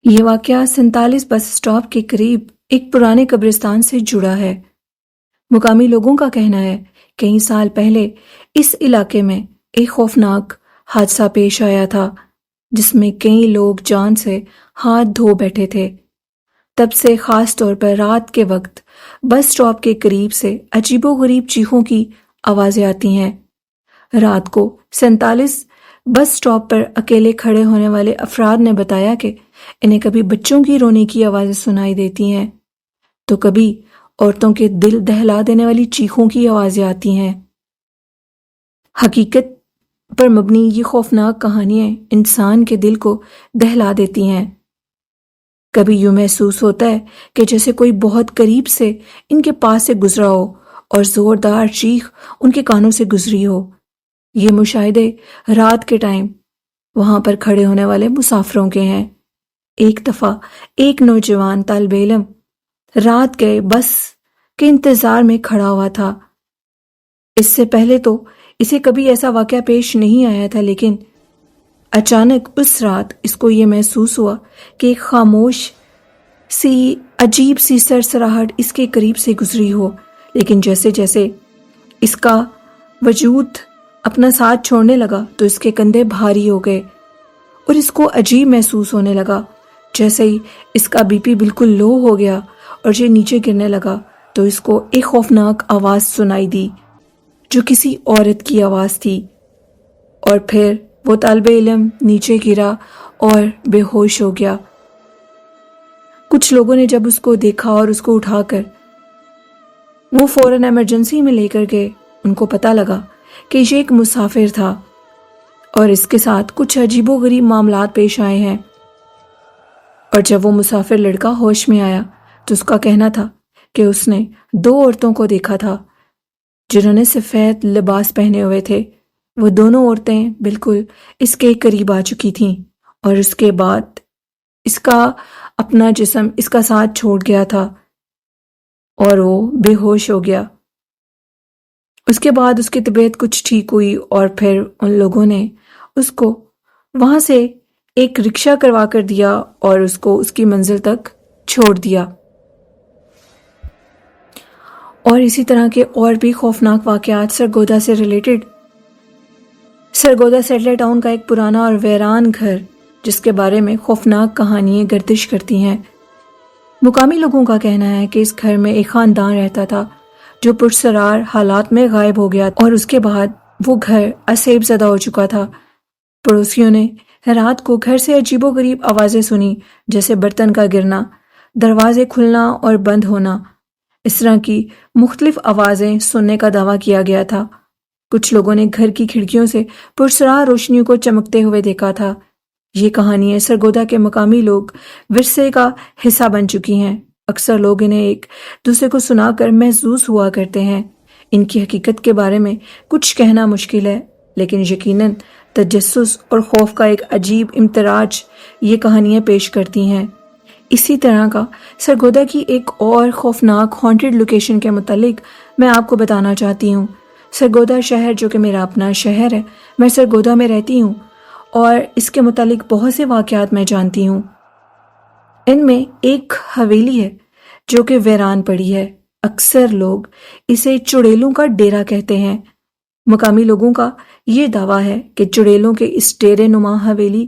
یہ واقعہ 47 bus stop کے قریب ایک پرانے قبرستان سے جڑا ہے۔ مقامی لوگوں کا کہنا ہے کئی سال پہلے اس علاقے میں ایک خوفناک حادثہ پیش آیا تھا جس میں کئی لوگ جان سے ہاتھ دھو بیٹھے تھے۔ تب سے خاص طور پر رات کے وقت بس اسٹاپ کے قریب سے عجیب و غریب چیخوں کی آوازیں آتی ہیں۔ رات کو 47 بس اسٹاپ پر اکیلے کھڑے ہونے والے افراد نے بتایا کہ انہیں کبھی بچوں کی رونے کی آوازیں سنائی دیتی ہیں تو کبھی عورتوں کے دل دہلا دینے والی چیخوں کی آوازیں آتی ہیں۔ حقیقت پر مبنی یہ خوفناک کہانیاں انسان کے دل کو دہلا دیتی ہیں۔ کبھی یوں محسوس ہوتا ہے کہ جیسے کوئی بہت قریب سے ان کے پاس سے گزرا ہو اور زوردار چیخ ان کے کانوں سے گزری ہو۔ یہ مشاہدے رات کے ٹائم وہاں پر کھڑے ہونے والے مسافروں کے ہیں۔ ایک دفعہ ایک نوجوان طالب علم رات گئے بس کے انتظار میں کھڑا ہوا تھا۔ اس سے پہلے تو اسے کبھی ایسا واقعہ پیش نہیں آیا تھا، لیکن اچانک اس رات اس کو یہ محسوس ہوا کہ ایک خاموش سی عجیب سی سرسراہٹ اس کے قریب سے گزری ہو، لیکن جیسے جیسے اس کا وجود اپنا ساتھ چھوڑنے لگا تو اس کے کندھے بھاری ہو گئے اور اس کو عجیب محسوس ہونے لگا۔ جیسے ہی اس کا بی پی بالکل لو ہو گیا اور یہ نیچے گرنے لگا تو اس کو ایک خوفناک آواز سنائی دی جو کسی عورت کی آواز تھی، اور پھر وہ طالب علم نیچے گرا اور بے ہوش ہو گیا۔ کچھ لوگوں نے جب اس کو دیکھا اور اس کو اٹھا کر وہ فوراً ایمرجنسی میں لے کر گئے، ان کو پتہ لگا کہ یہ ایک مسافر تھا اور اس کے ساتھ کچھ عجیب و غریب معاملات پیش آئے ہیں۔ اور جب وہ مسافر لڑکا ہوش میں آیا تو اس کا کہنا تھا کہ اس نے 2 عورتوں کو دیکھا تھا جنہوں نے سفید لباس پہنے ہوئے تھے۔ وہ دونوں عورتیں بالکل اس کے قریب آ چکی تھیں اور اس کے بعد اس کا اپنا جسم اس کا ساتھ چھوڑ گیا تھا اور وہ بے ہوش ہو گیا۔ اس کے بعد اس کی طبیعت کچھ ٹھیک ہوئی اور پھر ان لوگوں نے اس کو وہاں سے ایک رکشہ کروا کر دیا اور اس کو اس کی منزل تک چھوڑ دیا۔ اور اسی طرح کے اور بھی خوفناک واقعات سرگودا سے ریلیٹڈ۔ سرگودا سیٹلائٹ ٹاؤن کا ایک پرانا اور ویران گھر جس کے بارے میں خوفناک کہانیاں گردش کرتی ہیں۔ مقامی لوگوں کا کہنا ہے کہ اس گھر میں ایک خاندان رہتا تھا جو پرسرار حالات میں غائب ہو گیا اور اس کے بعد وہ گھر اسیب زدہ ہو چکا تھا۔ پڑوسیوں نے رات کو گھر سے عجیب و غریب آوازیں سنی، جیسے برتن کا گرنا، دروازے کھلنا اور بند ہونا۔ اس طرح کی مختلف آوازیں سننے کا دعویٰ کیا گیا تھا۔ کچھ لوگوں نے گھر کی کھڑکیوں سے پرسرار روشنیوں کو چمکتے ہوئے دیکھا تھا۔ یہ کہانیاں سرگودا کے مقامی لوگ ورثے کا حصہ بن چکی ہیں۔ اکثر لوگ انہیں ایک دوسرے کو سنا کر محظوظ ہوا کرتے ہیں۔ ان کی حقیقت کے بارے میں کچھ کہنا مشکل ہے، لیکن یقیناً تجسس اور خوف کا ایک عجیب امتزاج یہ کہانیاں پیش کرتی ہیں۔ اسی طرح کا سرگودا کی ایک اور خوفناک ہانٹڈ لوکیشن کے متعلق میں آپ کو بتانا چاہتی ہوں۔ سرگودا شہر جو کہ میرا اپنا شہر ہے، میں سرگودا میں رہتی ہوں اور اس کے متعلق بہت سے واقعات میں جانتی ہوں۔ ان میں ایک حویلی ہے جو کہ ویران پڑی ہے۔ اکثر لوگ اسے چڑیلوں کا ڈیرا کہتے ہیں۔ مقامی لوگوں کا یہ دعویٰ ہے کہ چڑیلوں کے اس ڈیرے نما حویلی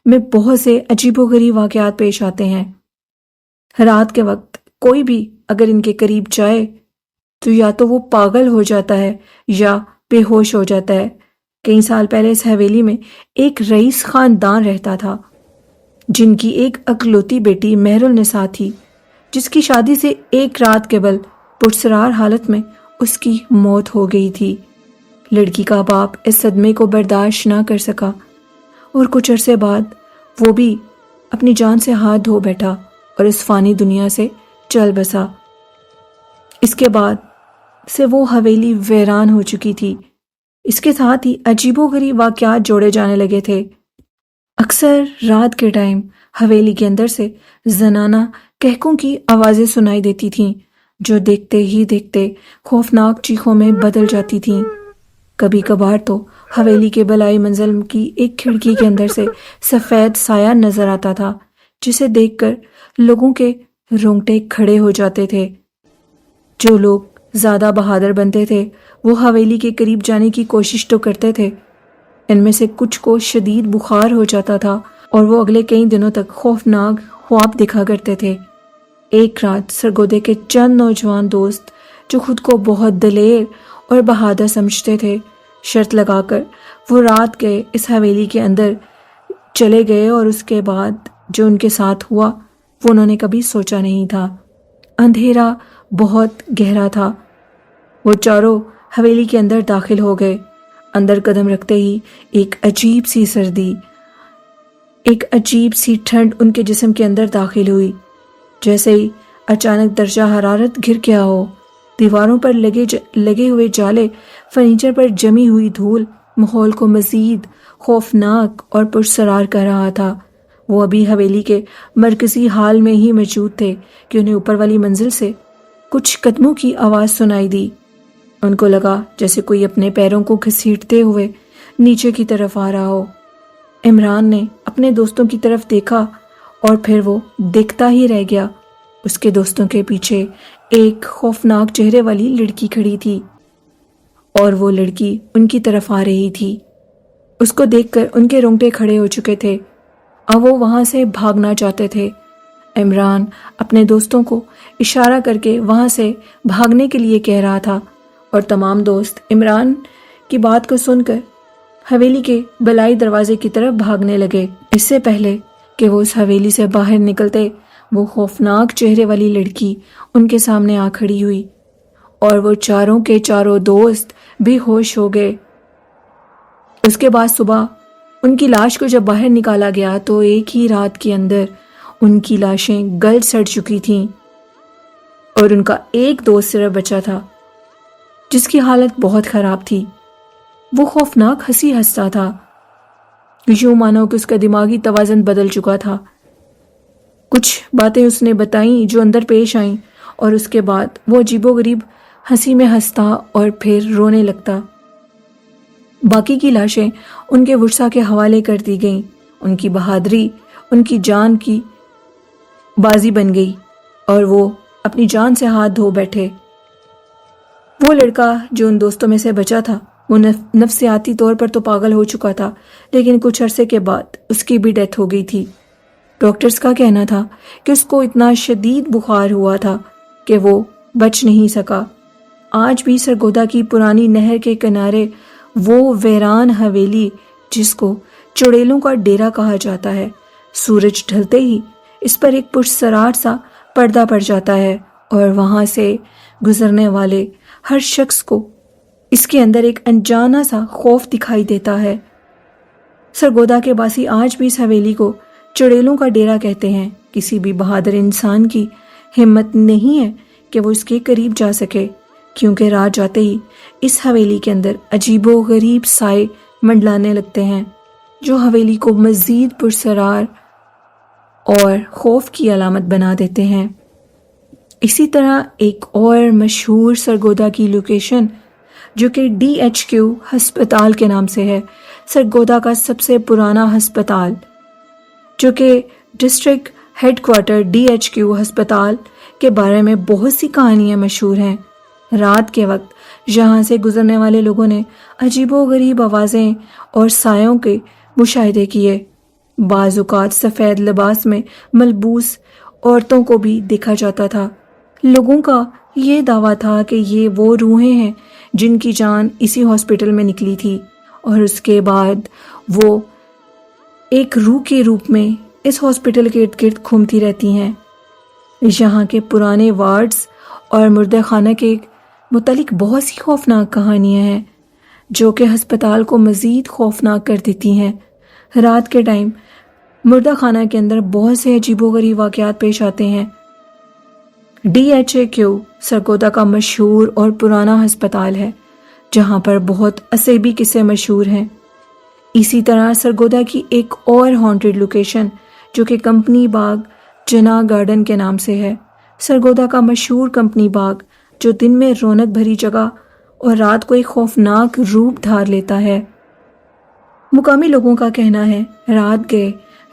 میں بہت سے عجیب و غریب واقعات پیش آتے ہیں۔ رات کے وقت کوئی بھی اگر ان کے قریب جائے تو یا تو وہ پاگل ہو جاتا ہے یا بے ہوش ہو جاتا ہے۔ کئی سال پہلے اس حویلی میں ایک رئیس خاندان رہتا تھا جن کی ایک اکلوتی بیٹی مہر النساء تھی، جس کی شادی سے ایک رات قبل پرسرار حالت میں اس کی موت ہو گئی تھی۔ لڑکی کا باپ اس صدمے کو برداشت نہ کر سکا اور کچھ عرصے بعد وہ بھی اپنی جان سے ہاتھ دھو بیٹھا اور اس فانی دنیا سے چل بسا۔ اس کے بعد سے وہ حویلی ویران ہو چکی تھی۔ اس کے ساتھ ہی عجیب و غریب واقعات جوڑے جانے لگے تھے۔ اکثر رات کے ٹائم حویلی کے اندر سے زنانہ کہکوں کی آوازیں سنائی دیتی تھیں جو دیکھتے ہی دیکھتے خوفناک چیخوں میں بدل جاتی تھیں۔ کبھی کبھار تو حویلی کے بالائی منزل کی ایک کھڑکی کے اندر سے سفید سایہ نظر آتا تھا جسے دیکھ کر لوگوں کے رونگٹے کھڑے ہو جاتے تھے۔ جو لوگ زیادہ بہادر بنتے تھے وہ حویلی کے قریب جانے کی کوشش تو کرتے تھے، ان میں سے کچھ کو شدید بخار ہو جاتا تھا اور وہ اگلے کئی دنوں تک خوفناک خواب دیکھا کرتے تھے۔ ایک رات سرگودے کے چند نوجوان دوست جو خود کو بہت دلیر اور بہادر سمجھتے تھے، شرط لگا کر وہ رات کے اس حویلی کے اندر چلے گئے، اور اس کے بعد جو ان کے ساتھ ہوا وہ انہوں نے کبھی سوچا نہیں تھا۔ اندھیرا بہت گہرا تھا۔ وہ چاروں حویلی کے اندر داخل ہو گئے۔ اندر قدم رکھتے ہی ایک عجیب سی سردی، ایک عجیب سی ٹھنڈ ان کے جسم کے اندر داخل ہوئی، جیسے ہی اچانک درجہ حرارت گر گیا ہو۔ دیواروں پر لگے ہوئے جالے، فرنیچر پر جمی ہوئی دھول ماحول کو مزید خوفناک اور پرسرار کر رہا تھا۔ وہ ابھی حویلی کے مرکزی ہال میں ہی موجود تھے کہ انہیں اوپر والی منزل سے کچھ قدموں کی آواز سنائی دی۔ ان کو لگا جیسے کوئی اپنے پیروں کو گھسیٹتے ہوئے نیچے کی طرف آ رہا ہو۔ عمران نے اپنے دوستوں کی طرف دیکھا اور پھر وہ دیکھتا ہی رہ گیا۔ اس کے دوستوں کے پیچھے ایک خوفناک چہرے والی لڑکی کھڑی تھی اور وہ لڑکی ان کی طرف آ رہی تھی۔ اس کو دیکھ کر ان کے رونگٹے کھڑے ہو چکے تھے۔ اب وہ وہاں سے بھاگنا چاہتے تھے۔ عمران اپنے دوستوں کو اشارہ کر کے وہاں سے بھاگنے کے لیے کہہ رہا تھا، اور تمام دوست عمران کی بات کو سن کر حویلی کے بلائی دروازے کی طرف بھاگنے لگے۔ اس سے پہلے کہ وہ اس حویلی سے باہر نکلتے، وہ خوفناک چہرے والی لڑکی ان کے سامنے آ کھڑی ہوئی اور وہ چاروں کے چاروں دوست بے ہوش ہو گئے۔ اس کے بعد صبح ان کی لاش کو جب باہر نکالا گیا تو ایک ہی رات کے اندر ان کی لاشیں گل سڑ چکی تھیں، اور ان کا ایک دوست صرف بچا تھا جس کی حالت بہت خراب تھی۔ وہ خوفناک ہنسی ہنستا تھا، یوں مانو کہ اس کا دماغی توازن بدل چکا تھا۔ کچھ باتیں اس نے بتائیں جو اندر پیش آئیں، اور اس کے بعد وہ عجیب و غریب ہنسی میں ہنستا اور پھر رونے لگتا۔ باقی کی لاشیں ان کے ورثاء کے حوالے کر دی گئیں۔ ان کی بہادری ان کی جان کی بازی بن گئی اور وہ اپنی جان سے ہاتھ دھو بیٹھے۔ وہ لڑکا جو ان دوستوں میں سے بچا تھا وہ نفسیاتی طور پر تو پاگل ہو چکا تھا، لیکن کچھ عرصے کے بعد اس کی بھی ڈیتھ ہو گئی تھی۔ ڈاکٹرز کا کہنا تھا کہ اس کو اتنا شدید بخار ہوا تھا کہ وہ بچ نہیں سکا۔ آج بھی سرگودا کی پرانی نہر کے کنارے وہ ویران حویلی جس کو چڑیلوں کا ڈیرا کہا جاتا ہے، سورج ڈھلتے ہی اس پر ایک پرسرار سا پردہ پڑ جاتا ہے، اور وہاں سے گزرنے والے ہر شخص کو اس کے اندر ایک انجانا سا خوف دکھائی دیتا ہے۔ سرگودا کے باسی آج بھی اس حویلی کو چڑیلوں کا ڈیرا کہتے ہیں۔ کسی بھی بہادر انسان کی ہمت نہیں ہے کہ وہ اس کے قریب جا سکے، کیونکہ رات جاتے ہی اس حویلی کے اندر عجیب و غریب سائے منڈلانے لگتے ہیں جو حویلی کو مزید پرسرار اور خوف کی علامت بنا دیتے ہیں۔ اسی طرح ایک اور مشہور سرگودا کی لوکیشن جو کہ DHQ ہسپتال کے نام سے ہے، سرگودا کا سب سے پرانا ہسپتال، جو کہ ڈسٹرکٹ ہیڈ کوارٹر DHQ ہسپتال کے بارے میں بہت سی کہانیاں مشہور ہیں۔ رات کے وقت یہاں سے گزرنے والے لوگوں نے عجیب و غریب آوازیں اور سایوں کے مشاہدے کیے۔ بعض اوقات سفید لباس میں ملبوس عورتوں کو بھی دیکھا جاتا تھا۔ لوگوں کا یہ دعویٰ تھا کہ یہ وہ روحیں ہیں جن کی جان اسی ہاسپٹل میں نکلی تھی، اور اس کے بعد وہ ایک روح کے روپ میں اس ہاسپٹل کے ارد گرد گھومتی رہتی ہیں۔ یہاں کے پرانے وارڈز اور مردہ خانہ کے متعلق بہت سی خوفناک کہانیاں ہیں جو کہ ہسپتال کو مزید خوفناک کر دیتی ہیں۔ رات کے ٹائم مردہ خانہ کے اندر بہت سے عجیب و غریب واقعات پیش آتے ہیں۔ DHQ سرگودا کا مشہور اور پرانا ہسپتال ہے جہاں پر بہت عصبی قصے مشہور ہیں۔ اسی طرح سرگودا کی ایک اور ہانٹڈ لوکیشن جو کہ کمپنی باغ جنا گارڈن کے نام سے ہے، سرگودا کا مشہور کمپنی باغ جو دن میں رونق بھری جگہ اور رات کو ایک خوفناک روپ دھار لیتا ہے۔ مقامی لوگوں کا کہنا ہے رات گئے